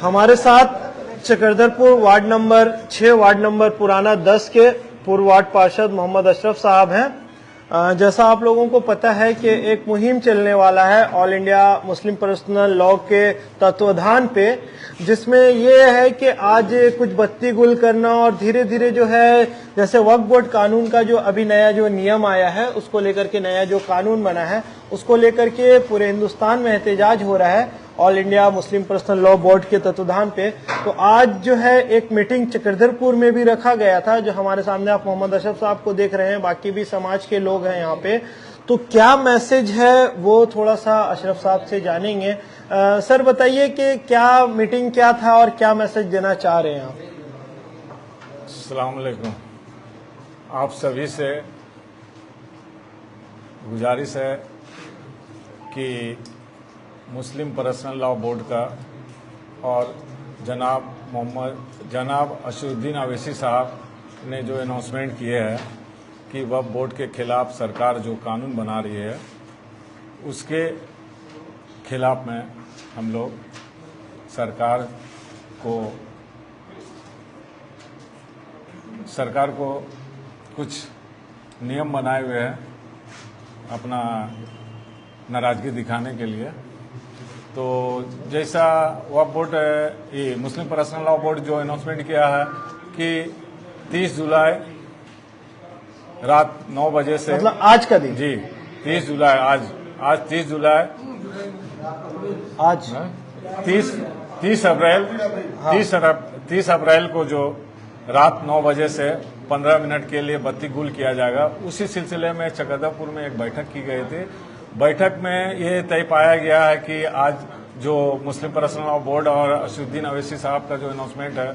हमारे साथ Chakradharpur ward number 6 ward number पुराना 10 के पूर्व वार्ड पार्षद मोहम्मद अशरफ साहब हैं। जैसा आप लोगों को पता है कि एक मुहिम चलने वाला है all India Muslim personal law के तत्वाधान पे, जिसमें ये है कि आज कुछ बत्ती गुल करना और धीरे धीरे जो है जैसे वक्फ बोर्ड कानून का जो अभी नया जो नियम आया है उसको लेकर के नया जो कानून बना है उसको लेकर के पूरे हिंदुस्तान में एहतजाज हो रहा है all India Muslim personal law board के तत्वाधान पे। तो आज जो है एक मीटिंग चकरधरपुर में भी रखा गया था, जो हमारे सामने आप मोहम्मद अशरफ साहब को देख रहे हैं, बाकी भी समाज के लोग हैं यहाँ पे। तो क्या मैसेज है वो थोड़ा सा अशरफ साहब से जानेंगे। सर बताइए कि क्या मीटिंग क्या था और क्या मैसेज देना चाह रहे हैं आप। अस्सलाम वालेकुम। आप सभी से गुजारिश है कि मुस्लिम पर्सनल लॉ बोर्ड का और जनाब असदुद्दीन अवैसी साहब ने जो अनाउंसमेंट किए हैं कि वक्फ बोर्ड के खिलाफ सरकार जो कानून बना रही है उसके खिलाफ में हम लोग सरकार को कुछ नियम बनाए हुए हैं अपना नाराजगी दिखाने के लिए। तो जैसा वक्फ बोर्ड ये मुस्लिम पर्सनल लॉ बोर्ड जो अनाउंसमेंट किया है कि 30 जुलाई रात 9 बजे से, मतलब आज का दिन जी 30 जुलाई आज 30 जुलाई आज 30 अप्रैल को जो रात 9 बजे से 15 मिनट के लिए बत्ती गुल किया जाएगा। उसी सिलसिले में चकरधरपुर में एक बैठक की गई थी। बैठक में ये तय पाया गया है कि आज जो मुस्लिम पर्सनल लॉ बोर्ड और असदुद्दीन अवैसी साहब का जो अनाउंसमेंट है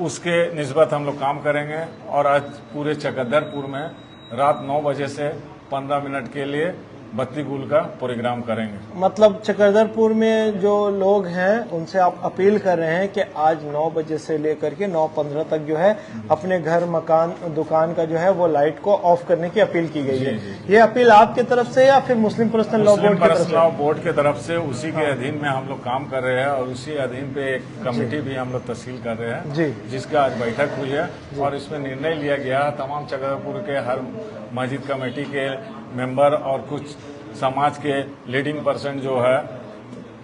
उसके निस्बत हम लोग काम करेंगे और आज पूरे चकरधरपुर में रात 9 बजे से 15 मिनट के लिए बत्ती गुल का प्रोग्राम करेंगे। मतलब चकरधरपुर में जो लोग हैं उनसे आप अपील कर रहे हैं कि आज 9 बजे से लेकर के 9:15 तक जो है अपने घर मकान दुकान का जो है वो लाइट को ऑफ करने की अपील की गई है। ये अपील आपकी तरफ से या फिर मुस्लिम पर्सनल लॉ बोर्ड की तरफ से? उसी के अधीन में हम लोग काम कर रहे हैं और उसी अधीन पे एक कमेटी भी हम लोग तस्कील कर रहे हैं जी, जिसका आज बैठक हुई है और इसमें निर्णय लिया गया है तमाम चकरधरपुर के हर मस्जिद कमेटी के मेंबर और कुछ समाज के लीडिंग पर्सन जो है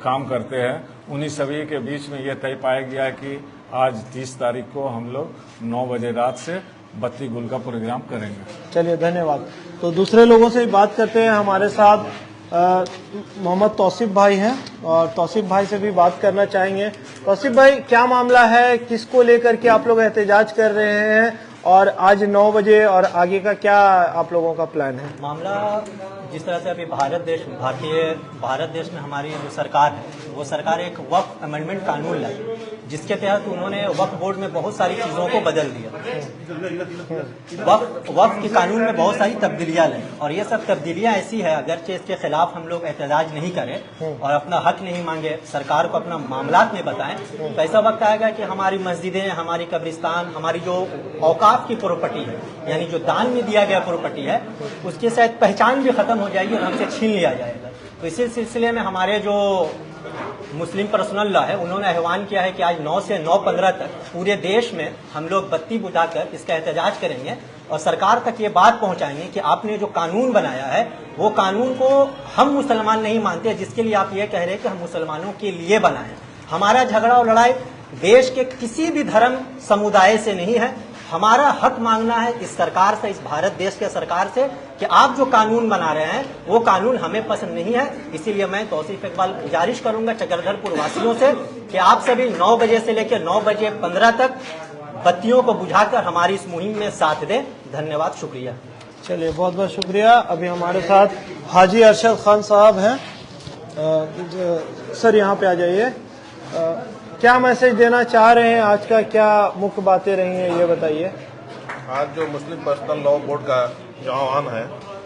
काम करते हैं उन्हीं सभी के बीच में यह तय पाया गया कि आज 30 तारीख को हम लोग 9 बजे रात से बत्ती गुल का प्रोग्राम करेंगे। चलिए धन्यवाद। तो दूसरे लोगों से बात करते हैं। हमारे साथ मोहम्मद तौसीफ भाई हैं और तौसीफ भाई से भी बात करना चाहेंगे। तौसीफ भाई, क्या मामला है, किसको लेकर के आप लोग एहतजाज कर रहे हैं और आज 9 बजे और आगे का क्या आप लोगों का प्लान है? मामला जिस तरह से अभी भारत देश में हमारी जो सरकार है वो सरकार एक वक्फ अमेंडमेंट कानून लाई जिसके तहत उन्होंने वक्फ बोर्ड में बहुत सारी चीज़ों को बदल दिया। वक्फ के कानून में बहुत सारी तब्दीलियां लाई और ये सब तब्दीलियां ऐसी है अगरचे इसके खिलाफ हम लोग एहतजाज नहीं करें और अपना हक नहीं मांगे, सरकार को अपना मामलात में बताएं, तो ऐसा वक्त आएगा कि हमारी मस्जिदें, हमारी कब्रिस्तान, हमारी जो औकाफ की प्रॉपर्टी है यानी जो दान में दिया गया प्रॉपर्टी है उसकी शायद पहचान भी खत्म हो जाएगी और हमसे छीन लिया जाएगा। तो इसी सिलसिले में हमारे जो मुस्लिम पर्सनल लॉ है उन्होंने आह्वान किया है कि आज 9 से 9:15 तक पूरे देश में हम लोग बत्ती बुझाकर इसका एहतजाज करेंगे और सरकार तक ये बात पहुंचाएंगे कि आपने जो कानून बनाया है वो कानून को हम मुसलमान नहीं मानते, जिसके लिए आप ये कह रहे हैं कि हम मुसलमानों के लिए बनाए। हमारा झगड़ा और लड़ाई देश के किसी भी धर्म समुदाय से नहीं है। हमारा हक मांगना है इस सरकार से, इस भारत देश के सरकार से कि आप जो कानून बना रहे हैं वो कानून हमें पसंद नहीं है। इसीलिए मैं तौसीफ इकबाल गुजारिश करूंगा चकरधरपुर वासियों से कि आप सभी 9 बजे से लेकर 9:15 तक बत्तियों को बुझाकर हमारी इस मुहिम में साथ दें। धन्यवाद, शुक्रिया। चलिए, बहुत बहुत शुक्रिया। अभी हमारे साथ हाजी अरशद खान साहब हैं। सर यहाँ पे आ जाइए। क्या मैसेज देना चाह रहे हैं, आज का क्या मुख्य बातें रही हैं ये बताइए। आज जो मुस्लिम पर्सनल लॉ बोर्ड का जो आह्वान है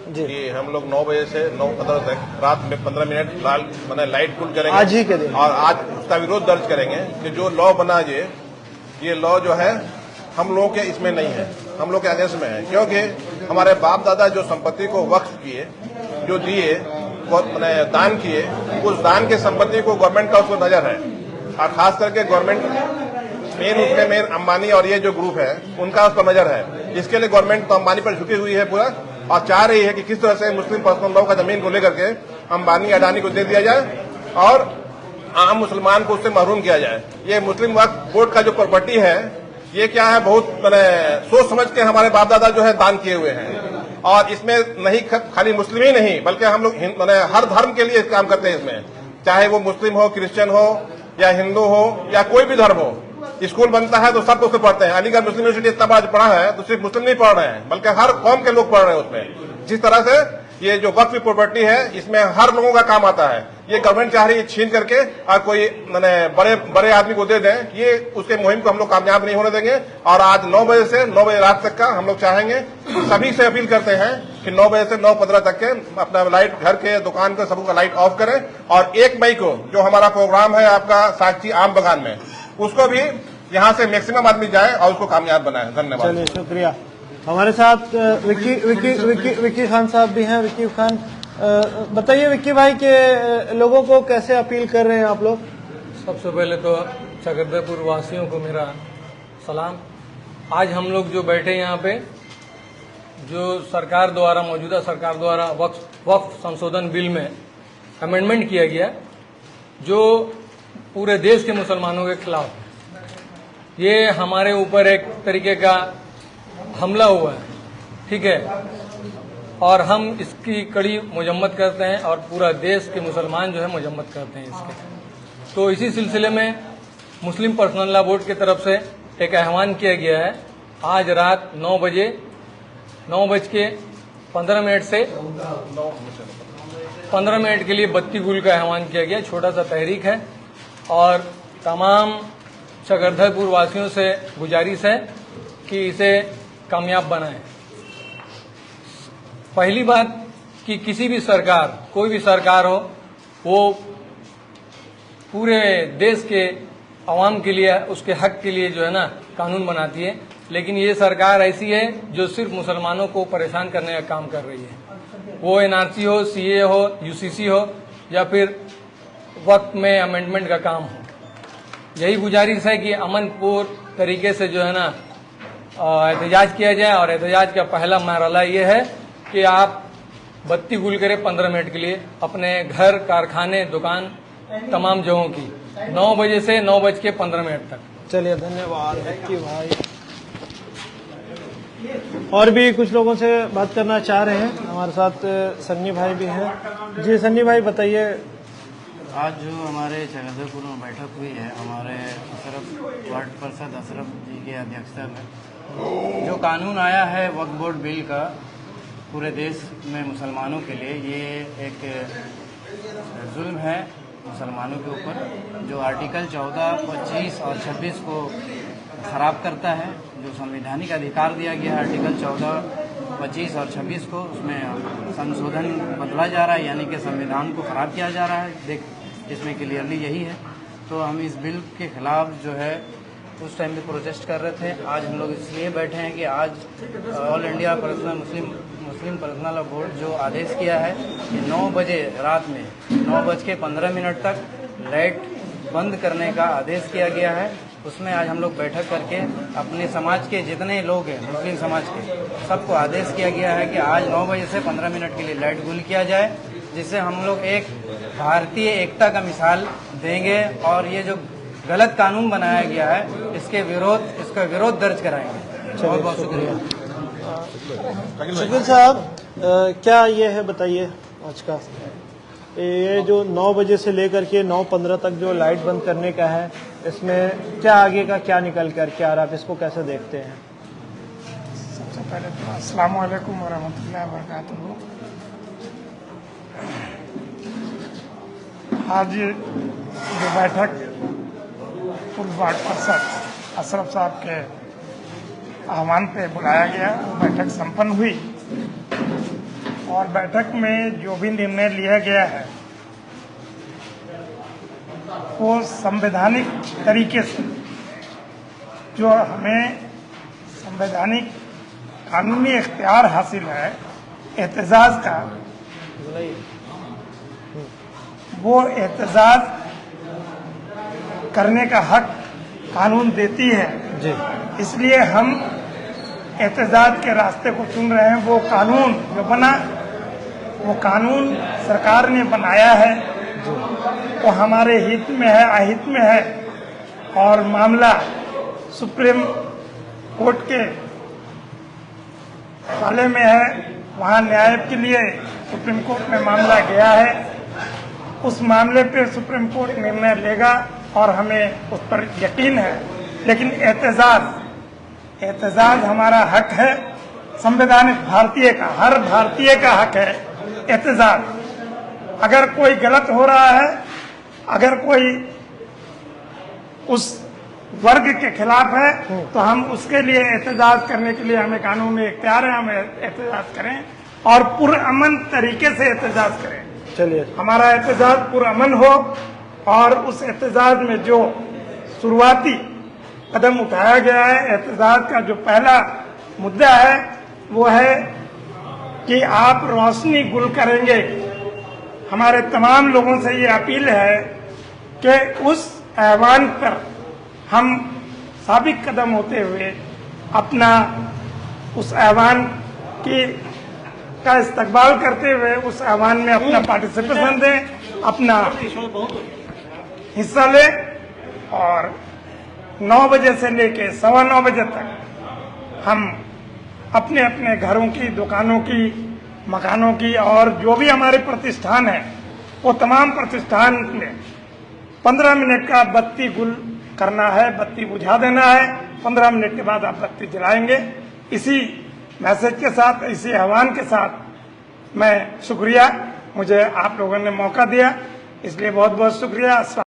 कि हम लोग 9 बजे से 9:15 तक रात में 15 मिनट लाइट गुल करेंगे आज ही के दिन, और आज उसका विरोध दर्ज करेंगे कि जो लॉ बना ये लॉ जो है हम लोगों के इसमें नहीं है, हम लोग के अगेंस्ट में है, क्योंकि हमारे बाप दादा जो संपत्ति को वक्फ किए, जो दिए, दान किए, उस दान के संपत्ति को गवर्नमेंट का उसको नजर है। और खास करके गवर्नमेंट मेन अंबानी और ये जो ग्रुप है उनका उस पर नजर है। इसके लिए गवर्नमेंट तो अंबानी पर झुकी हुई है पूरा, और चाह रही है कि किस तरह से मुस्लिम पर्सनल लॉ का जमीन को लेकर के अंबानी अडानी को दे दिया जाए और आम मुसलमान को उससे महरूम किया जाए। ये मुस्लिम वक्फ बोर्ड का जो प्रॉपर्टी है ये क्या है, बहुत सोच समझ के हमारे बाप दादा जो है दान किए हुए हैं, और इसमें नहीं खाली मुस्लिम ही नहीं बल्कि हम लोग हर धर्म के लिए काम करते हैं इसमें, चाहे वो मुस्लिम हो, क्रिश्चियन हो या हिंदू हो या कोई भी धर्म हो। स्कूल बनता है तो सब उसमें पढ़ते हैं। अलीगढ़ मुस्लिम यूनिवर्सिटी इतना बड़ा पढ़ा है तो सिर्फ मुस्लिम नहीं पढ़ रहे हैं बल्कि हर कौम के लोग पढ़ रहे हैं उसमें। जिस तरह से ये जो वक्फ की प्रॉपर्टी है इसमें हर लोगों का काम आता है, ये गवर्नमेंट चाह रही है छीन करके और कोई बड़े आदमी को दे दें। ये उसके मुहिम को हम लोग कामयाब नहीं होने देंगे। और आज 9 बजे से 9 बजे रात तक का हम लोग चाहेंगे, सभी से अपील करते हैं कि 9 बजे से 9:15 तक के अपना लाइट, घर के, दुकान के सबका लाइट ऑफ करें। और 1 मई को जो हमारा प्रोग्राम है आपका साक्षी आम बगान में, उसको भी यहाँ से मैक्सिमम आदमी जाए और उसको कामयाब बनाए। धन्यवाद। चलिए, शुक्रिया। हमारे साथ विक्की खान साहब भी हैं। विक्की खान, बताइए विक्की भाई के लोगों को कैसे अपील कर रहे हैं आप लोग? सबसे पहले तो चकरदपुर वासियों को मेरा सलाम। आज हम लोग जो बैठे यहाँ पे, जो सरकार द्वारा, मौजूदा सरकार द्वारा वक्फ संशोधन बिल में अमेंडमेंट किया गया, जो पूरे देश के मुसलमानों के खिलाफ, ये हमारे ऊपर एक तरीके का हमला हुआ है, ठीक है, और हम इसकी कड़ी मजम्मत करते हैं और पूरा देश के मुसलमान जो है मजम्मत करते हैं इसके। तो इसी सिलसिले में मुस्लिम पर्सनल लॉ बोर्ड की तरफ से एक आह्वान किया गया है। आज रात 9:15 से 15 मिनट के लिए बत्ती गुल का आह्वान किया गया। छोटा सा तहरीक है और तमाम चकरधरपुर वासियों से गुजारिश है कि इसे कामयाब बनाएं। पहली बात कि किसी भी सरकार, कोई भी सरकार हो, वो पूरे देश के अवाम के लिए, उसके हक के लिए जो है ना कानून बनाती है, लेकिन ये सरकार ऐसी है जो सिर्फ मुसलमानों को परेशान करने का काम कर रही है। वो एनआरसी हो, सीए हो, यूसीसी हो या फिर वक्त में अमेंडमेंट का काम हो। यही गुजारिश है कि अमनपुर तरीके से जो है ना एहतजाज किया जाए। और एहतजाज का पहला मरहला ये है कि आप बत्ती गुल करें 15 मिनट के लिए अपने घर, कारखाने, दुकान, तमाम जगहों की 9 बजे से 9:15 तक। चलिए, धन्यवाद विक्की भाई। और भी कुछ लोगों से बात करना चाह रहे हैं। हमारे साथ सन्नी भाई भी हैं। जी सन्नी भाई, बताइए। आज जो हमारे चकरधरपुर में बैठक हुई है, हमारे वार्ड पार्षद अशरफ जी की अध्यक्षता में जो कानून आया है वक्फ बोर्ड बिल का पूरे देश में मुसलमानों के लिए, ये एक जुल्म है मुसलमानों के ऊपर, जो आर्टिकल 14, 25 और 26 को ख़राब करता है। जो संवैधानिक अधिकार दिया गया है आर्टिकल 14, 25 और 26 को, उसमें संशोधन बदला जा रहा है, यानी कि संविधान को ख़राब किया जा रहा है। इसमें क्लियरली यही है। तो हम इस बिल के खिलाफ जो है उस टाइम भी प्रोटेस्ट कर रहे थे। आज हम लोग इसलिए बैठे हैं कि आज all India Muslim personal law board जो आदेश किया है कि 9 बजे रात में 9:15 तक लाइट बंद करने का आदेश किया गया है। उसमें आज हम लोग बैठक करके अपने समाज के जितने लोग हैं, मुस्लिम समाज के, सबको आदेश किया गया है कि आज 9 बजे से 15 मिनट के लिए लाइट गुल किया जाए, जिससे हम लोग एक भारतीय एकता का मिसाल देंगे और ये जो गलत कानून बनाया गया है इसका विरोध दर्ज कराएंगे। बहुत बहुत शुक्रिया। शकील साहब, क्या ये है, बताइए, आज का ये जो 9 बजे से लेकर के 9:15 तक जो लाइट बंद करने का है, इसमें क्या आगे का क्या निकल कर के आ रहा है, आप इसको कैसे देखते हैं? सबसे पहले तो अस्सलाम वालेकुम वरहमतुल्लाहि वबरकातुहू। आज जो बैठक पूर्व वार्ड पार्षद अशरफ साहब के आह्वान पे बुलाया गया, बैठक संपन्न हुई और बैठक में जो भी निर्णय लिया गया है वो संवैधानिक तरीके से, जो हमें संवैधानिक कानूनी इख्तियार हासिल है एहतजाज का, वो एहतजाज करने का हक कानून देती है। जी इसलिए हम एहतजाज के रास्ते को चुन रहे हैं। वो कानून जो बना, वो कानून सरकार ने बनाया है, वो हमारे हित में है, अहित में है, और मामला सुप्रीम कोर्ट के वाले में है। वहाँ न्याय के लिए सुप्रीम कोर्ट में मामला गया है। उस मामले पे सुप्रीम कोर्ट निर्णय लेगा और हमें उस पर यकीन है। लेकिन एहतजाज हमारा हक है, संवैधानिक भारतीय का, हर भारतीय का हक है एहतजाज। अगर कोई गलत हो रहा है, अगर कोई उस वर्ग के खिलाफ है, तो हम उसके लिए एहतजाज करने के लिए हमें कानून में इख्तियार है, हम एहतजाज करें और पुरअमन तरीके से एहतजाज करें। चलिए, हमारा एहतजाज पुरअमन हो और उस एहतजाज में जो शुरुआती कदम उठाया गया है, एहतजाज का जो पहला मुद्दा है वो है कि आप रोशनी गुल करेंगे। हमारे तमाम लोगों से ये अपील है कि उस ऐवान पर हम साबिक कदम होते हुए अपना उस ऐवान का इस्तकबाल करते हुए उस ऐवान में अपना पार्टिसिपेशन दें, अपना हिस्सा लें और 9 बजे से लेके 9:15 बजे तक हम अपने अपने घरों की, दुकानों की, मकानों की और जो भी हमारे प्रतिष्ठान है, वो तमाम प्रतिष्ठान में 15 मिनट का बत्ती गुल करना है, बत्ती बुझा देना है। 15 मिनट के बाद आप बत्ती जलाएंगे। इसी मैसेज के साथ, इसी आह्वान के साथ मैं शुक्रिया, मुझे आप लोगों ने मौका दिया, इसलिए बहुत बहुत शुक्रिया।